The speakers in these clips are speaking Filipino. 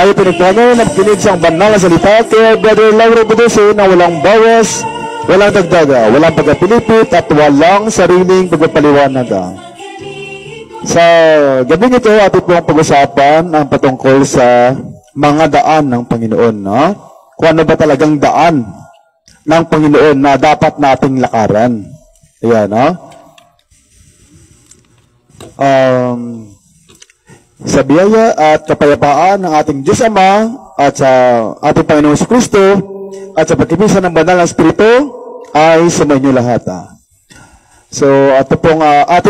tayo pinagpano na kinig sa banal na salita kay Brother Lauro Buduso na walang bawas, walang dagdaga, walang pagkapilipit at walang sariling pagpapaliwanag. Sa gabi nito, atin pong pag-usapan ang patungkol sa mga daan ng Panginoon. No? Kung ano ba talagang daan ng Panginoon na dapat nating lakaran. Ayan, no? Sa biyaya at kapayapaan ng ating Diyos Ama at sa ating Panginoong Kristo at sa pagkikisan ng banal na Espiritu ay sumainyo lahat. So, ating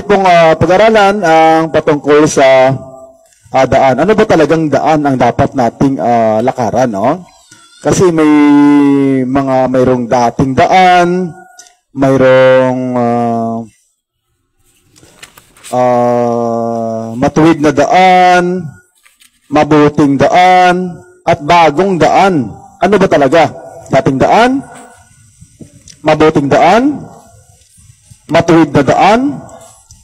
pong pag-aralan ang patungkol sa daan. Ano ba talagang daan ang dapat nating lakaran, no? Kasi mayroong dating daan, mayroong matuwid na daan, mabuting daan, at bagong daan. Ano ba talaga? Dating daan, mabuting daan, matuwid na daan,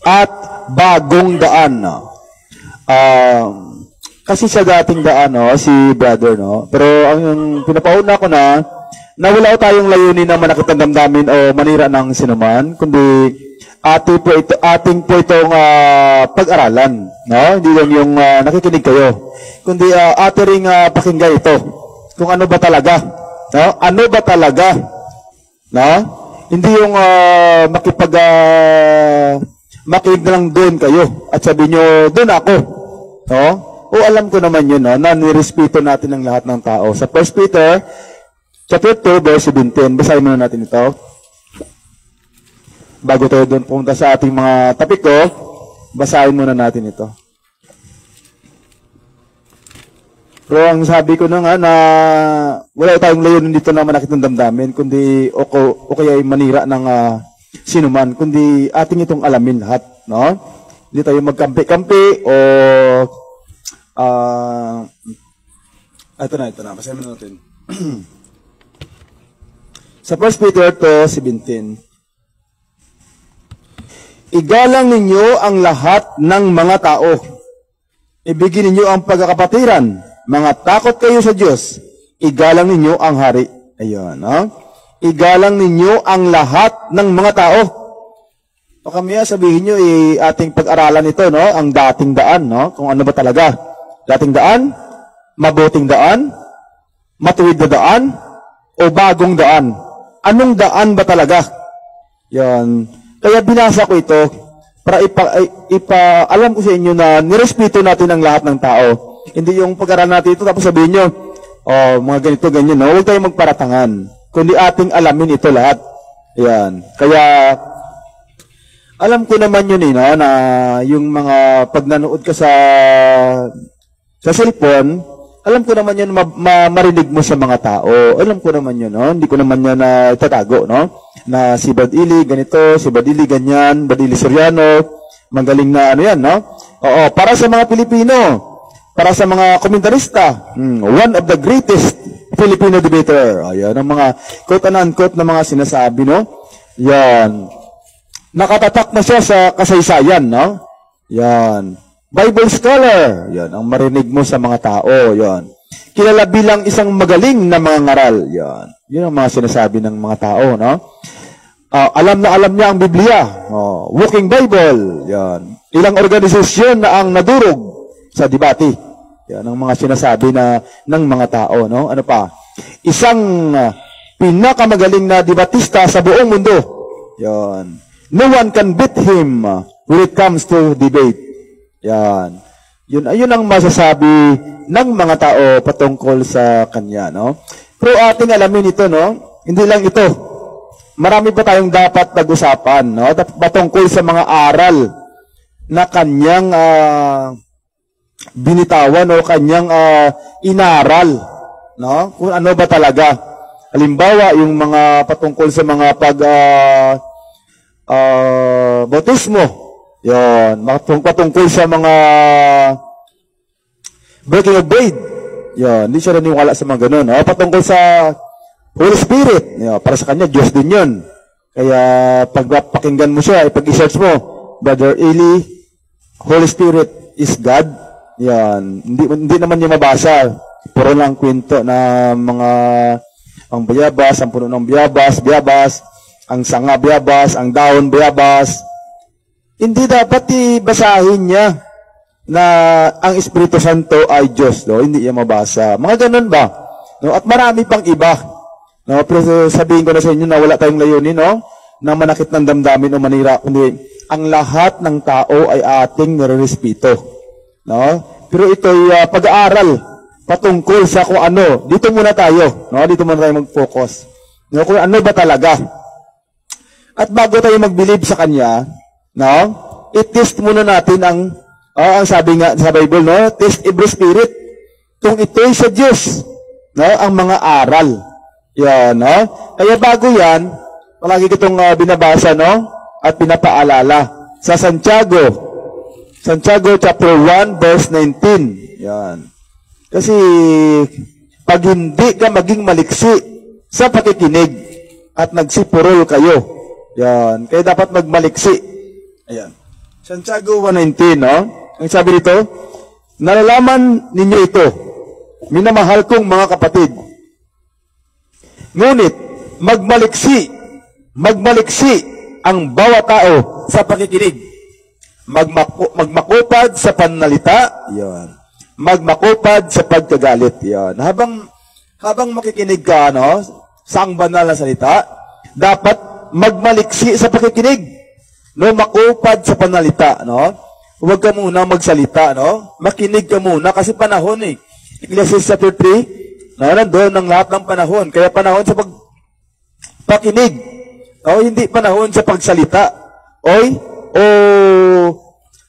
at bagong daan. Kasi sa dating daan, no, si brother, no? Pero ang pinapauna ko na wala tayong layunin na manakit ng damdamin o manira ng sinuman, kundi ating po itong pag-aralan, no? Hindi lang yung nakikinig kayo, kundi ating ring pakinggan ito. Kung ano ba talaga, no? Ano ba talaga, no? Hindi yung makinig na lang doon kayo at sabi nyo, doon ako, no? O alam ko naman yun, no? Na nirespeto natin ang lahat ng tao. Sa 1 Peter chapter 2, verse 17, basahin muna natin ito. Bago tayo doon pumunta sa ating mga topiko, basahin muna natin ito. Pero ang sabi ko na nga na wala tayong layunin dito na manakit ng damdamin, kundi o kaya ay manira ng sinuman, kundi ating itong alamin lahat, no? Hindi tayo magkampi-kampi o ito na, basahin muna natin. Sa 1 Peter 2:17, igalang ninyo ang lahat ng mga tao. Ibigin ninyo ang pagkakapatiran. Mga takot kayo sa Diyos. Igalang ninyo ang hari. Ayun, no? Igalang ninyo ang lahat ng mga tao. O kami sabihin nyo, ating pag-aralan ito, no? Ang dating daan, no? Kung ano ba talaga. Dating daan, mabuting daan, matuwid na daan, o bagong daan. Anong daan ba talaga? Yan. Kaya binasa ko ito para alam ko sa inyo na nirespeto natin ang lahat ng tao. Hindi yung pag-aralan natin ito tapos sabihin nyo, mga ganito, ganyan, no? Huwag tayong magparatangan. Kundi ating alamin ito lahat. Ayan. Kaya, alam ko naman yun, no? Na yung mga pag nanood ka sa cellphone, alam ko naman yun, marinig mo sa mga tao. Alam ko naman yun, no? Hindi ko naman yan itatago, no? Na si Badili ganito, si Badili ganyan, Badili Soriano, magaling na ano yan, no? Oo, para sa mga Pilipino, para sa mga komentarista, one of the greatest Filipino debater. Ayan, ang mga quote and unquote na mga sinasabi, no? Yan. Nakatatak na siya sa kasaysayan, no? Yan. Bible scholar, yan, ang marinig mo sa mga tao, yan. Kilala bilang isang magaling na mga ngaral, yan. Yun ang mga sinasabi ng mga tao, no? Alam na alam niya ang Biblia, Walking Bible, yan. Ilang organisasyon na ang nadurog sa debate, yan ang mga sinasabi ng mga tao, no? Ano pa? Isang pinakamagaling na debatista sa buong mundo, yan. No one can beat him when it comes to debate. Yan. Yun ang masasabi ng mga tao patungkol sa kanya, no? Pero ating alamin ito, no? Hindi lang ito. Marami pa tayong dapat pag-usapan, no? Patungkol sa mga aral na kanyang binitawan o kanyang inaral, no? Kung ano ba talaga. Halimbawa, yung mga patungkol sa mga bautismo. Yan, patungkol sa mga breaking of bread. Yan, hindi siya naniwala sa mga ganun. Patungkol sa Holy Spirit. Yan, para sa kanya, Diyos din yun. Kaya, pag pakinggan mo siya, pag-i-search mo, Brother Eli, Holy Spirit is God. Yan, hindi naman niya mabasa. Puro lang kwento na mga ang bayabas, ang puno ng bayabas, ang sanga bayabas, ang dahon bayabas. Hindi dapat ibasahin niya na ang Espiritu Santo ay Diyos, no? Hindi niya mabasa. Mga ganun ba? No? At marami pang iba. No? Pero sabihin ko na sa inyo na wala tayong layunin, no? Na manakit ng damdamin o manira, kundi ang lahat ng tao ay ating nirerespeto. No? Pero ito'y pag-aaral patungkol sa kung ano. Dito muna tayo. No? Dito muna tayo mag-focus. No? Kung ano ba talaga. At bago tayo mag-believe sa Kanya, no? I-test muna natin ang sabi nga sa Bible, no? Test every spirit. Kung ito'y sa Diyos, no? Ang mga aral. Yan, no? Kaya bago yan, palagi kitong binabasa, no? At pinapaalala. Sa Santiago chapter 1, verse 19. Yan. Kasi, pag hindi ka maging maliksi sa pakikinig at nagsipurol kayo, yan. Kaya dapat magmaliksi. Ayan. Santiago 1:19, no? Ang sabi dito, nalalaman ninyo ito, minamahal kong mga kapatid. Ngunit, magmaliksi ang bawat tao sa pakikinig. Magmakupad sa pananalita, yan. Magmakupad sa pagkagalit, yan. Habang makikinig ka, no, sa ang banal na salita, dapat magmaliksi sa pakikinig. No, makupad sa panalita, no? Huwag ka muna magsalita, no? Makinig ka muna kasi panahon eh. Ecclesiastes chapter 3, no, nandoon ang lahat ng panahon. Kaya panahon sa pakinig. O hindi panahon sa pagsalita. O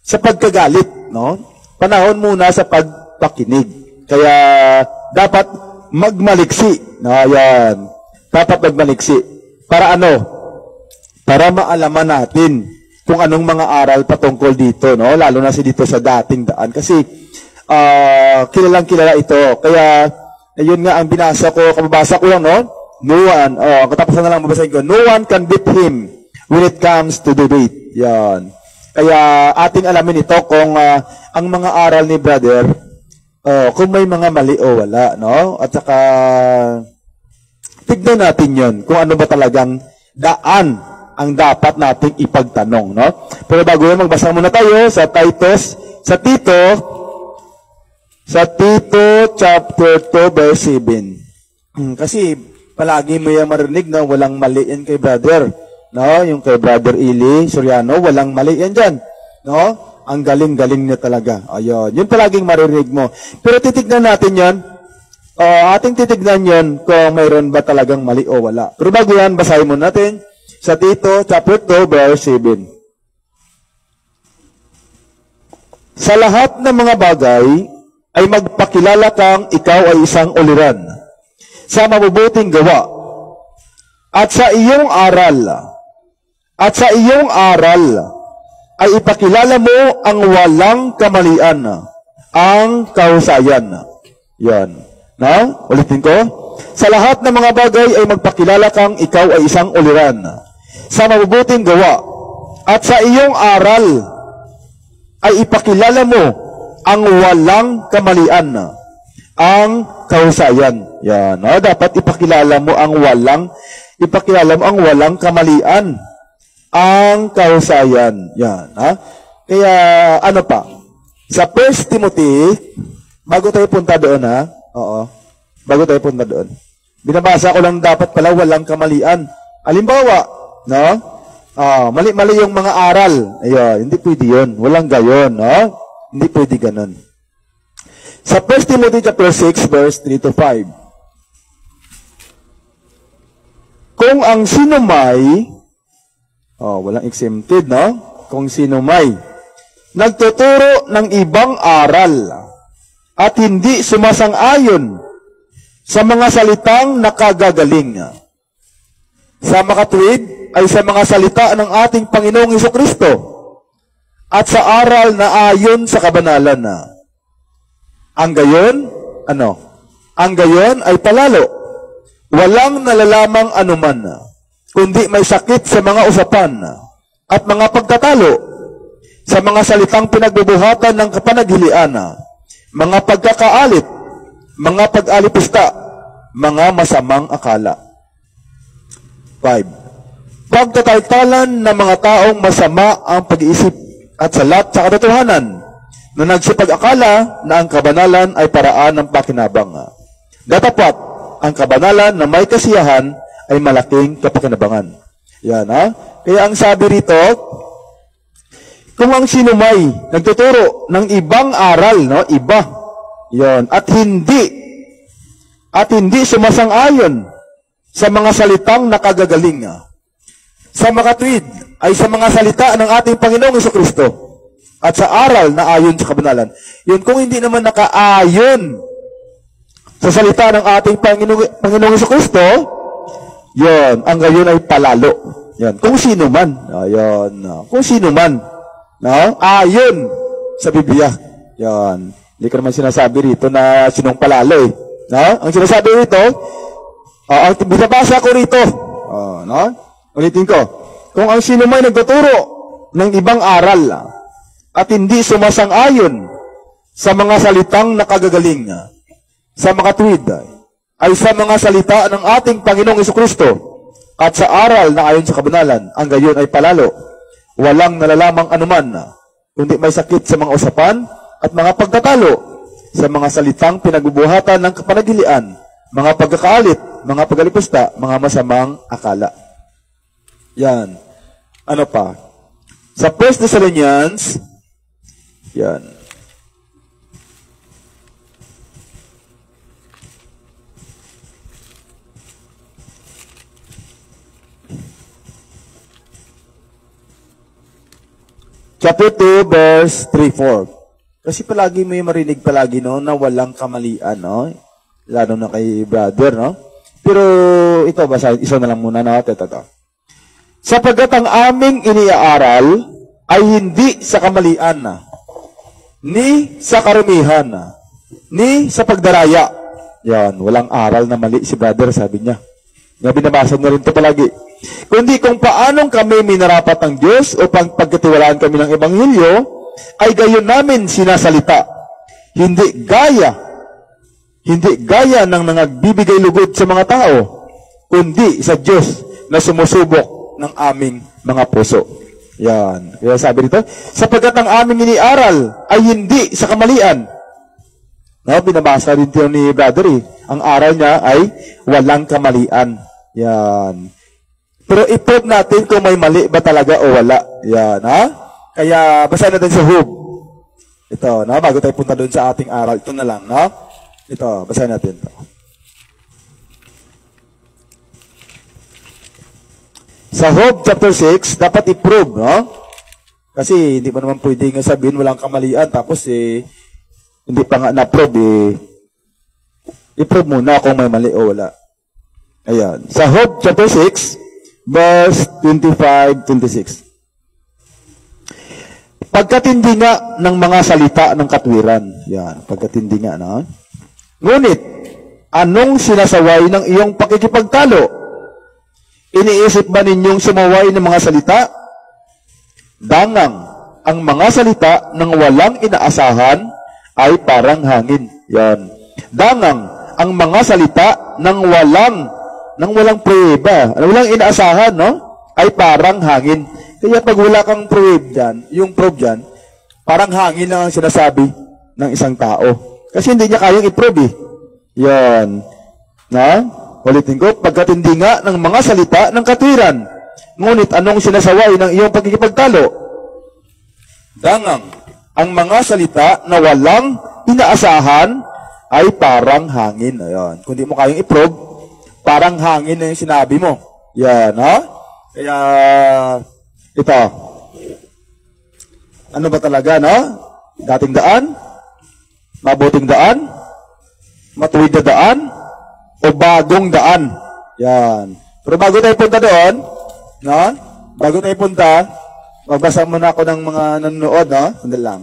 sa pagkagalit, no? Panahon muna sa pagpakinig. Kaya dapat magmaliksi. No, ayan. Dapat magmaliksi. Para ano? Para maalaman natin kung anong mga aral patungkol dito, no? Lalo na dito sa dating daan. Kasi, kilalang kilala ito. Kaya, yun nga ang kababasa ko lang, no? No one, katapusan na lang mabasahin ko, no one can beat him when it comes to debate. Yan. Kaya, ating alamin ito kung ang mga aral ni brother, kung may mga mali o wala, no? At saka, tignan natin yun, kung ano ba talagang daan ang dapat nating ipagtanong, no? Pero bago yan, magbasa muna tayo sa Tito chapter 2 verse 7. Kasi palagi mo yung marinig na walang mali yan kay brother, no? Yung kay brother Ili Soriano, walang mali yan dyan, no? Ang galing-galing niya talaga. Ayun, yun palaging marinig mo. Pero titignan natin yan, ating titignan yan kung mayroon ba talagang mali o wala. Pero bago yan, basahin mo natin sa Tito, chapter 2, verse 7. Sa lahat ng mga bagay, ay magpakilala kang ikaw ay isang uliran sa mabubuting gawa at sa iyong aral ay ipakilala mo ang walang kamalian, ang kahusayan. Yan. No? Ulitin ko. Sa lahat ng mga bagay ay magpakilala kang ikaw ay isang uliran sa mabubuting gawa at sa iyong aral ay ipakilala mo ang walang kamalian, ang kahusayan. Yan. No? Dapat ipakilala mo ang walang kamalian, ang kahusayan. Yan. Ha? Kaya, ano pa? Sa 1 Timothy, bago tayo punta doon, ha? Oo. Bago tayo punta doon. Binabasa ko lang dapat pala walang kamalian. Halimbawa, no? Mali-mali yung mga aral. Ayun, hindi pwede yun. Walang gayon, no? Hindi pwede ganon. Sa 1 Timothy chapter 6, verse 3 to 5. Kung ang sinumay, walang exempted, no? Kung sinumay, nagtuturo ng ibang aral at hindi sumasang-ayon sa mga salitang nakagagaling, sa makatuwid ay sa mga salita ng ating Panginoong Hesukristo at sa aral na ayon sa kabanalan. Ang gayon, Ang gayon ay palalo. Walang nalalamang anuman, kundi may sakit sa mga usapan at mga pagtatalo, sa mga salitang pinagbubuhatan ng kapanaghilian, mga pagkakaalit, mga pag-alipusta, mga masamang akala. 5. Pagtataltalan ng mga taong masama ang pag-iisip at salat sa katotohanan na nagsipag-akala na ang kabanalan ay paraan ng pakinabang. Datapat, ang kabanalan na may kasiyahan ay malaking kapakinabangan. Yan, ha? Kaya ang sabi rito, kung ang sinumay nagtuturo ng ibang aral, no? Iba. Yon, at hindi sumasang-ayon sa mga salitang nakagagaling. Sa makatwid ay sa mga salita ng ating Panginoong Jesucristo at sa aral na ayon sa kabanalan. Yun, kung hindi naman nakaayon sa salita ng ating Panginoong Jesucristo, yun, ang gayon ay palalo. Yan, kung sino man. Ayun, kung sino man. No? Ayon sa Biblia. Yan. Hindi ko naman sinasabi rito na sinong palalo eh. No? Ang sinasabi rito, ang binabasa ko rito, no? Ulitin ko, kung ang sino man nagtuturo ng ibang aral at hindi sumasang-ayon sa mga salitang nakagagaling, sa makatwid, ay sa mga salita ng ating Panginoong Jesucristo at sa aral na ayon sa kabanalan, ang gayon ay palalo. Walang nalalamang anuman, kundi may sakit sa mga usapan at mga pagtatalo sa mga salitang pinagbubuhatan ng kapanagilian, mga pagkakaalit, mga pagalipusta, mga masamang akala. Yan. Ano pa? Sa 1 Thessalonians, yan. Chapter 2, verse 3-4. Kasi palagi may marinig palagi, no, na walang kamalian, no? Lalo na kay brother, no? Pero ito, basta isa na lang muna, no? Ito. Sapagkat ang aming iniaaral ay hindi sa kamalian, ni sa karumihan, ni sa pagdaraya. Yan, walang aral na mali si brother, sabi niya. Nga binabasa niya rin ito palagi. Kundi kung paanong kami minarapat ng Diyos upang pagkatiwalaan kami ng Ebanghelyo, ay gayon namin sinasalita. Hindi gaya ng nangagbibigay lugod sa mga tao, kundi sa Diyos na sumusubok ng aming mga puso. Yan. Kaya sabi dito, sapagkat ang aming iniaral ay hindi sa kamalian. No, binabasa rin ito ni brother eh. Ang aral niya ay walang kamalian. Yan. Pero i-prove natin kung may mali ba talaga o wala. Yan, ha? Kaya, basahin natin sa Hub. Ito, no? Bago tayo punta doon sa ating aral. Ito na lang, no? Ito, basahin natin ito. Sa Hub chapter 6, dapat i-prove, no? Kasi, hindi pa naman pwede nga sabihin walang kamalian. Tapos, hindi pa nga na-prove, i-prove muna kung may mali o wala. Ayan. Sa Hub chapter 6, verse 25-26. Pagkatindi nga ng mga salita ng katwiran. Yan, pagkatindi nga, no? Ngunit, anong sinasaway ng iyong pakikipagtalo? Iniisip ba ninyong sumaway ng mga salita? Dangang, ang mga salita ng walang inaasahan ay parang hangin. Yan. Dangang, ang mga salita ng walang pruweba, walang inaasahan, no? Ay parang hangin. Kaya pag wala kang proof dyan, yung proof dyan, parang hangin lang ang sinasabi ng isang tao. Kasi hindi niya kayang i-prove eh. Yan. Na? Ulitin ko, pagkatindi nga ng mga salita ng katwiran. Ngunit anong sinasaway ng iyong pagkikipagtalo? Dangang, ang mga salita na walang inaasahan ay parang hangin. Ayan. Kung di mo kayang i-prove, parang hangin na yung sinabi mo. Yan, ha? Kaya, ito. Ano ba talaga, no? Dating daan? Mabuting daan? Matuwid na daan? O bagong daan? Yan. Pero bago tayo punta doon, no? Bago tayo punta, magbasa muna ako ng mga nanonood, no? Sandali lang.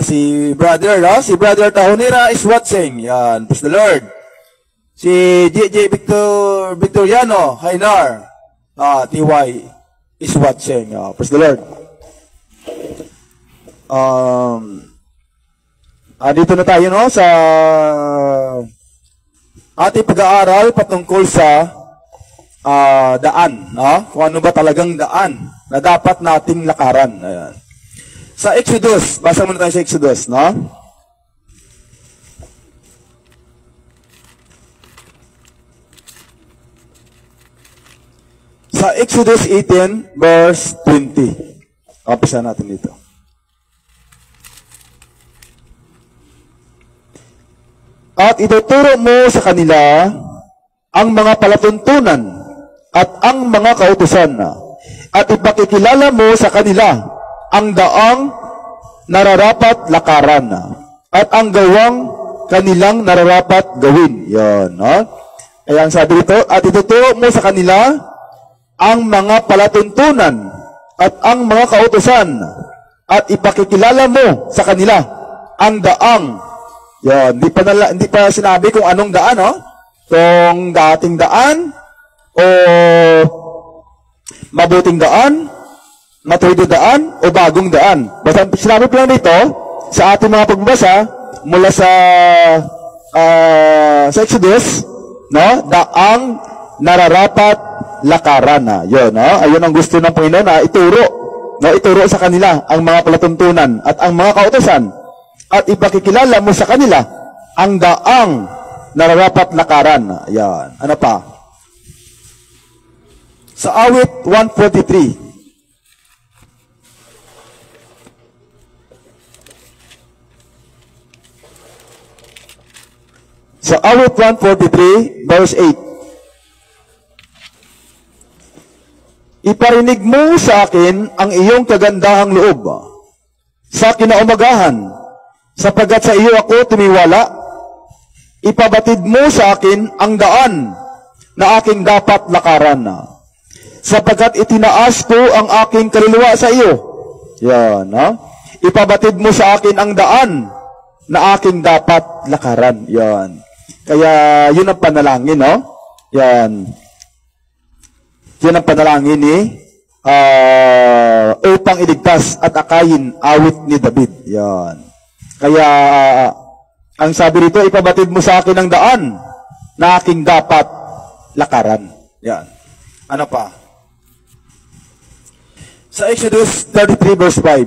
Si brother, no? Si brother Tahonira is watching. Yan. Praise the Lord. Si DJ Victoriano Hainar, TY is watching. Praise the Lord. Dito na tayo, no, sa ating pag-aaral patungkol sa daan, no? Kung ano ba talagang daan na dapat nating lakaran. Ayan. Sa Exodus, basa muna tayo sa Exodus, no? Sa Exodus 18, verse 20. Kapisa natin dito. At ituturo mo sa kanila ang mga palatuntunan at ang mga kautusan. At ipakikilala mo sa kanila ang daang nararapat lakaran at ang gawang kanilang nararapat gawin. Yan. No? Kaya ang sabi dito, at ituturo mo sa kanila ang mga palatuntunan at ang mga kautusan at ipakikilala mo sa kanila ang daang. Yan, hindi pa sinabi kung anong daan, no? Kung dating daan o mabuting daan, matuwid daan o bagong daan. Basta sinabi pa lang dito sa ating mga pagbasa mula sa Exodus, no? Daang nararapat lakaran na. Yun, no? Ayun ang gusto ng Panginoon na ituro. No? Ituro sa kanila ang mga palatuntunan at ang mga kautusan. At ipakikilala mo sa kanila ang daang nararapat lakaran. Yan. Ano pa? Sa awit 143. Sa awit 143, verse 8. Iparinig mo sa akin ang iyong kagandahang loob sa kinaumagahan, sapagkat sa iyo ako tumiwala. Ipabatid mo sa akin ang daan na aking dapat lakaran, sapagkat itinaas ko ang aking kaluluwa sa iyo. Yan, no? Ipabatid mo sa akin ang daan na aking dapat lakaran. Yan. Kaya yun ang panalangin, no? Yan. Yan ang panalangin ni upang iligtas at akayin awit ni David. Yan. Kaya ang sabi rito, ipabatid mo sa akin ang daan na aking dapat lakaran. Yan. Ano pa? Sa Exodus 33 verse 5.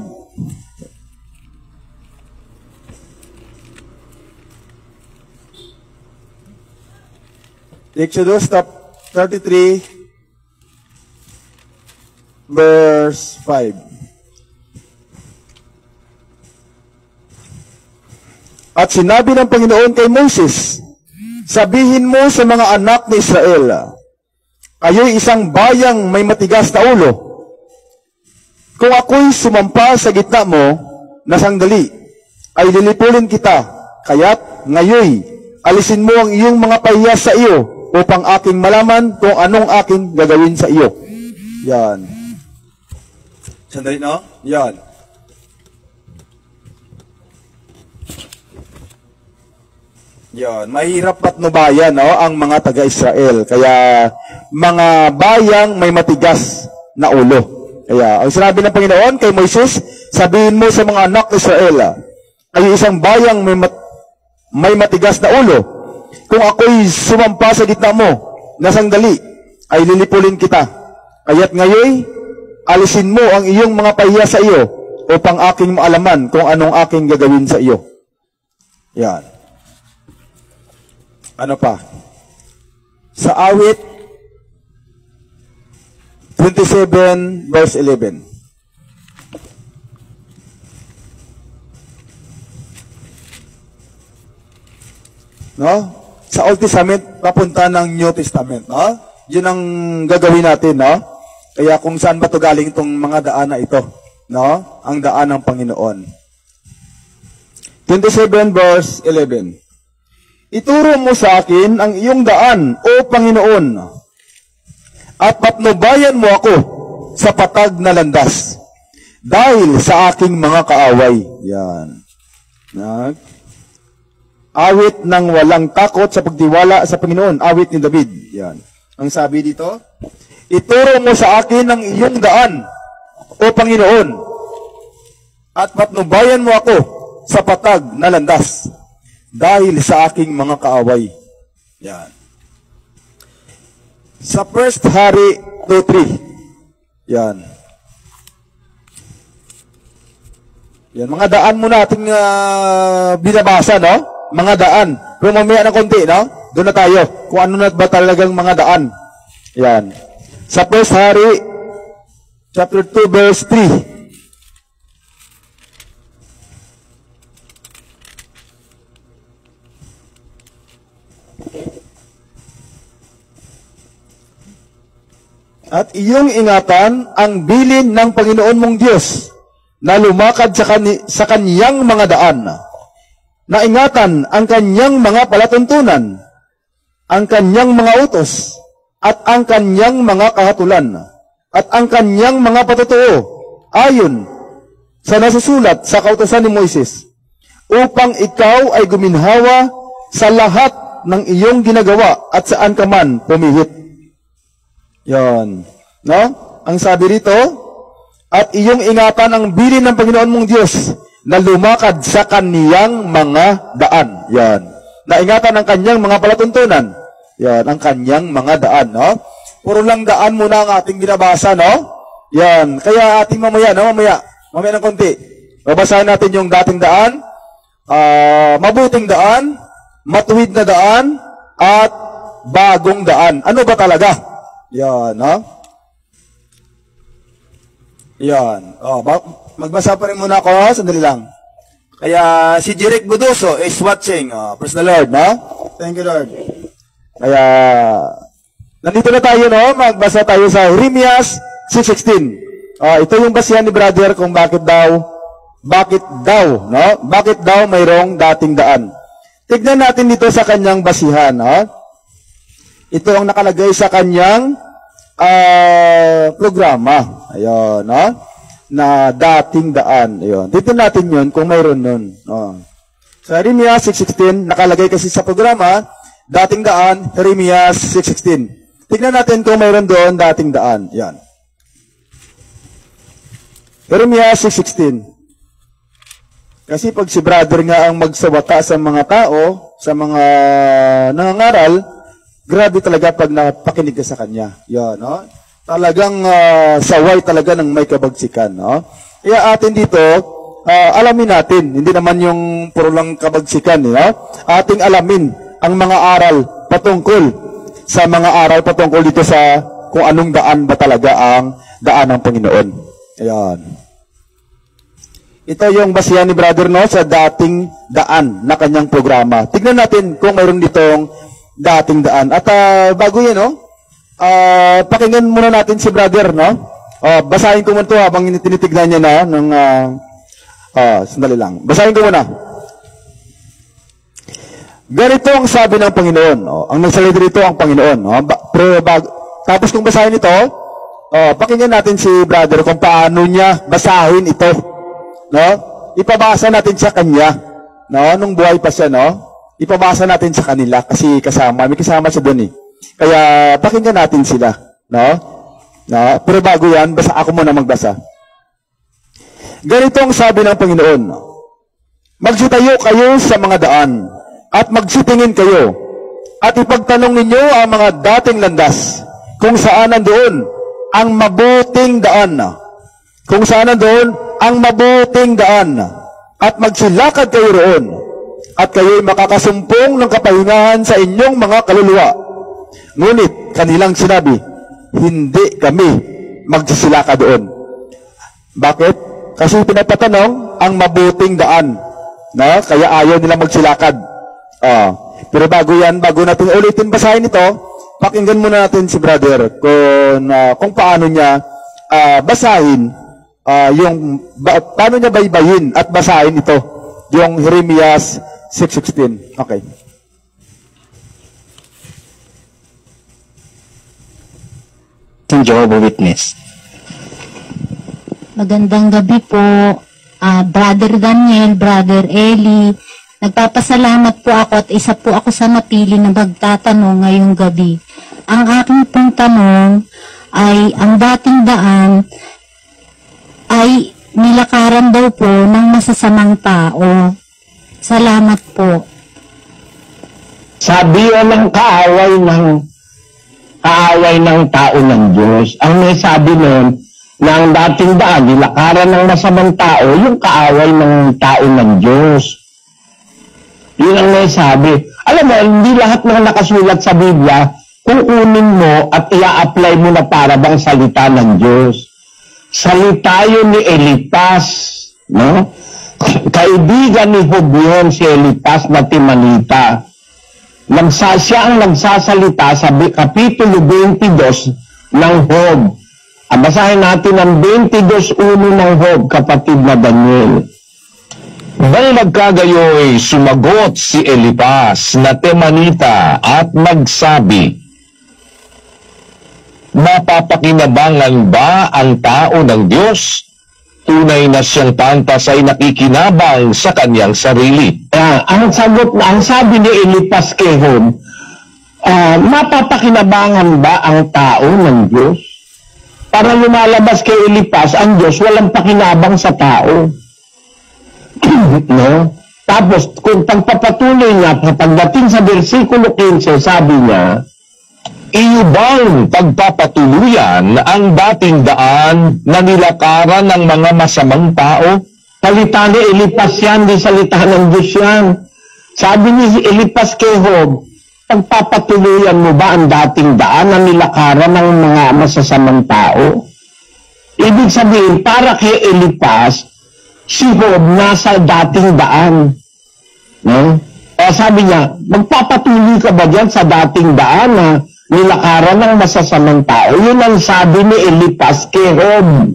Exodus 33 verse 5. At sinabi ng Panginoon kay Moses, sabihin mo sa mga anak ni Israel, kayo'y isang bayang may matigas na ulo. Kung ako'y sumampa sa gitna mo na sandali, ay lilipulin kita, kaya't ngayoy, alisin mo ang iyong mga pahiya sa iyo upang aking malaman kung anong aking gagawin sa iyo. Yan. Sandali, no? Yan. Yan. Mahirap patnubayan, no? Ang mga taga-Israel. Kaya, mga bayang may matigas na ulo. Kaya, ang sinabi ng Panginoon kay Moises, sabihin mo sa mga anak ng Israel, ay isang bayang may matigas na ulo. Kung ako'y sumampa sa gitna mo, na sandali, ay lilipulin kita. Kaya't ngayon, alisin mo ang iyong mga pahiya sa iyo upang aking maalaman kung anong aking gagawin sa iyo. Yan. Ano pa? Sa awit 27 verse 11. No? Sa Old Testament, papunta ng New Testament. No? Yun ang gagawin natin, no? Kaya kung saan ba ito galing itong mga daan na ito, no? Ang daan ng Panginoon. 27 verse 11. Ituro mo sa akin ang iyong daan, O Panginoon, at patnubayan mo ako sa patag na landas, dahil sa aking mga kaaway. Yan. Awit ng walang takot sa pagtiwala sa Panginoon. Awit ni David. Yan. Ang sabi dito, ituro mo sa akin ang iyong daan, O Panginoon, at patnubayan mo ako sa patag na landas dahil sa aking mga kaaway. Yan. Sa 1 Hari 2:3. Yan. Yan, mga daan mo nating binabasa, no? Mga daan. Pero mamaya ng konti, no? Doon na tayo. Kung ano na ba talagang mga daan. Yan. Sa 1 Hari, chapter 2, verse 3. At iyong ingatan ang bilin ng Panginoon mong Diyos na lumakad sa kaniyang mga daan, na ingatan ang kaniyang mga palatuntunan, ang kaniyang mga utos, at ang kaniyang mga kahatulan, at ang kaniyang mga patutuo, ayon sa nasusulat sa kautusan ni Moises, upang ikaw ay guminhawa sa lahat ng iyong ginagawa at saan ka man pumihit. Yan. No? Ang sabi rito, at iyong ingatan ang bilin ng Panginoon mong Diyos na lumakad sa kaniyang mga daan. Yan. Na ingatan ang kaniyang mga palatuntunan. Yan, ang kaniyang mga daan, no? Puro lang daan muna ang ating binabasa, no? Yan. Kaya ating mamaya, no? Mamaya ng konti. Babasahin natin yung dating daan, mabuting daan, matuwid na daan, at bagong daan. Ano ba talaga? Yan, no? Yan. Magbasa pa rin muna ako, sandali lang. Kaya si Jeric Buduso is watching. Praise the Lord, no? Thank you, Lord. Kaya, nandito na tayo, no? Magbasa tayo sa Jeremias 6:16. Ito yung basihan ni brother kung bakit daw, no? Bakit daw mayroong dating daan. Tignan natin dito sa kanyang basihan, no? Ito ang nakalagay sa kanyang programa. Ayun, no? Na dating daan. Ayun. Dito natin yun kung mayroon nun. Sa Jeremias 6:16, nakalagay kasi sa programa, dating daan, Jeremias 6:16. Tignan natin kung mayroon doon dating daan. Yan. Jeremias 6:16. Kasi pag si brother nga ang magsawata sa mga tao, sa mga nangangaral, grabe talaga pag napakinig ka sa kanya. Yan, no? Talagang saway talaga ng may kabagsikan, no? Kaya atin dito, alamin natin, hindi naman yung puro lang kabagsikan, no? Ating alamin ang mga aral patungkol dito sa kung anong daan ba talaga ang daan ng Panginoon. Ayan. Ito yung basihan ni brother, no, sa dating daan na kanyang programa. Tignan natin kung mayroon ditong dating daan. At bago yan, no, pakinggan muna natin si brother, no? Basahin ko muna ito habang tinitignan niya na ng sandali lang. Basahin ko muna. Ganito ang sabi ng Panginoon. Ang nagsalita dito ang Panginoon. Tapos kung basahin ito, pakinggan natin si brother kung paano niya basahin ito. No? Ipabasa natin sa kanya. No? Nung buhay pa siya, no? Ipabasa natin sa kanila kasi may kasama siya doon, eh. Kaya pakinggan natin sila, no? No? Pero bago yan, ako muna magbasa. Ganito ang sabi ng Panginoon. Magsitayo kayo sa mga daan at magsitingin kayo at ipagtanong ninyo ang mga dating landas kung saan nandoon ang mabuting daan. Kung saan nandoon ang mabuting daan at magsilakad kayo roon at kayo'y makakasumpong ng kapahingahan sa inyong mga kaluluwa. Ngunit kanilang sinabi, hindi kami magsisilakad doon. Bakit? Kasi pinapatanong ang mabuting daan. No? Kaya ayaw nila magsilakad. Pero bago natin ulitin basahin ito, pakinggan muna natin si brother kung paano niya basahin, paano niya baybayin at basahin ito, yung Jeremias 6:16. Okay. Ang Jehovah's Witness. Magandang gabi po, Brother Daniel, Brother Eli. Nagpapasalamat po ako at isa po ako sa napili na magtatanong ngayong gabi. Ang aking pong tanong ay, ang dating daan ay nilakaran daw po ng masasamang tao. Salamat po. Sabi yan ng kaaway ng tao ng Diyos. Ang may sabi nun, na ang dating daan, nilakaran ng masamang tao, yung kaaway ng tao ng Diyos. Yun ang may sabi. Alam mo, hindi lahat ng nakasulat sa Biblia, kukunin mo at i-apply mo na para bang salita ng Diyos. Salita yun ni Elipas, no? Kaibigan ni Job yun, si Elipas na Timanita. Siya ang nagsasalita sa Kapitulo 22 ng Job. Basahin natin ang 22:1 ng Job, kapatid na Daniel. Nang magkagayoy, sumagot si Elipas na Temanita at magsabi, mapapakinabangan ba ang tao ng Diyos? Tunay na siyang pantas ay nakikinabang sa kanyang sarili. Ang sabi ni Elipas kay Job, mapapakinabangan ba ang tao ng Diyos? Para lumalabas kay Elipas, ang Diyos walang pakinabang sa tao. No? Tapos, kung pagpapatuloy niya, pagdating sa versikulo 15, sabi niya, iyo bang pagpapatuluyan ang dating daan na nilakaran ng mga masamang tao? salita ni Elipas yan, di salita ng Diyos yan. Sabi ni Elipas kay Job, pagpapatuluyan mo ba ang dating daan na nilakaran ng mga masasamang tao? Ibig sabihin, para kay Elipas, si Job nasa dating daan. No? Sabi niya, magpapatuloy ka ba dyan sa dating daan na nilakaran ng masasamang tao? Yun ang sabi ni Elipas kay Job.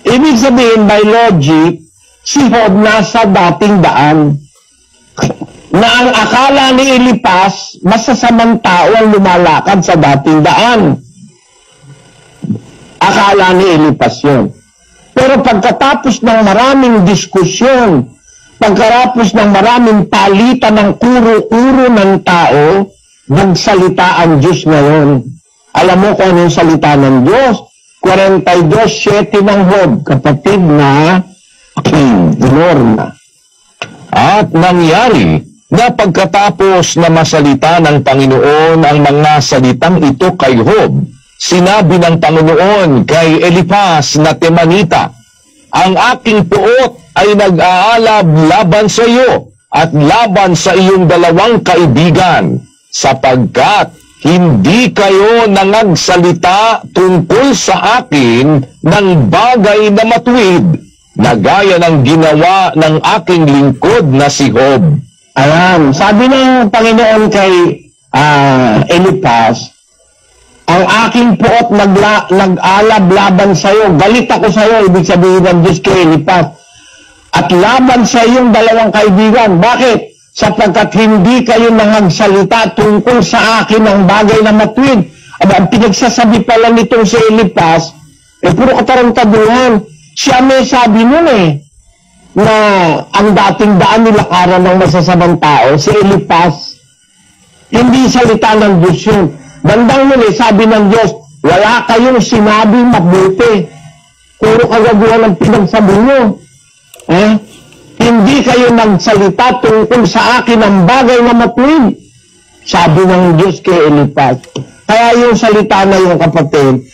Ibig sabihin, by logic, si Job nasa dating daan. Na ang akala ni Elipas, masasamang tao ang lumalakad sa dating daan. Akala ni Elipas yun. Pero pagkatapos ng maraming diskusyon, pagkatapos ng maraming palitan ng kuro-kuro ng tao, nagsalita ang Diyos ngayon. Alam mo kung anong salita ng Diyos? 42:7 ng Job, kapatid na Norma. At nangyari na pagkatapos na masalita ng Panginoon ang mga salitang ito kay Job, sinabi ng Panginoon kay Elipas na Temanita, ang aking puot ay nag-aalab laban sa iyo at laban sa iyong dalawang kaibigan, sapagkat hindi kayo nangagsalita tungkol sa akin ng bagay na matuwid, na gaya ng ginawa ng aking lingkod na si Job. Ayan, sabi ng Panginoon kay Elipas, ang aking puot nag-alab laban sa iyo. Galit ako sa iyo, ibig sabihin ng Diyos kay Elipas. At laban sa iyong dalawang kaibigan. Bakit? Sapagkat hindi kayo nangagsalita tungkol sa akin ng bagay na matuwid. Ang pinagsasabi pala nitong si Elipas, puro katarantaduhan. Siya may sabi nun na ang dating daan nilakaran ng masasamang tao, si Elipas, hindi salita ng Diyos yun. Bandang huli, sabi ng Diyos, wala kayong sinabi mabuti. Puro kagaguhan ang pinagsabi nyo. Hindi kayo nagsalita tungkol sa akin ng bagay na matuwid. Sabi ng Diyos kay Elipas. Kaya yung salita na yung kapatid,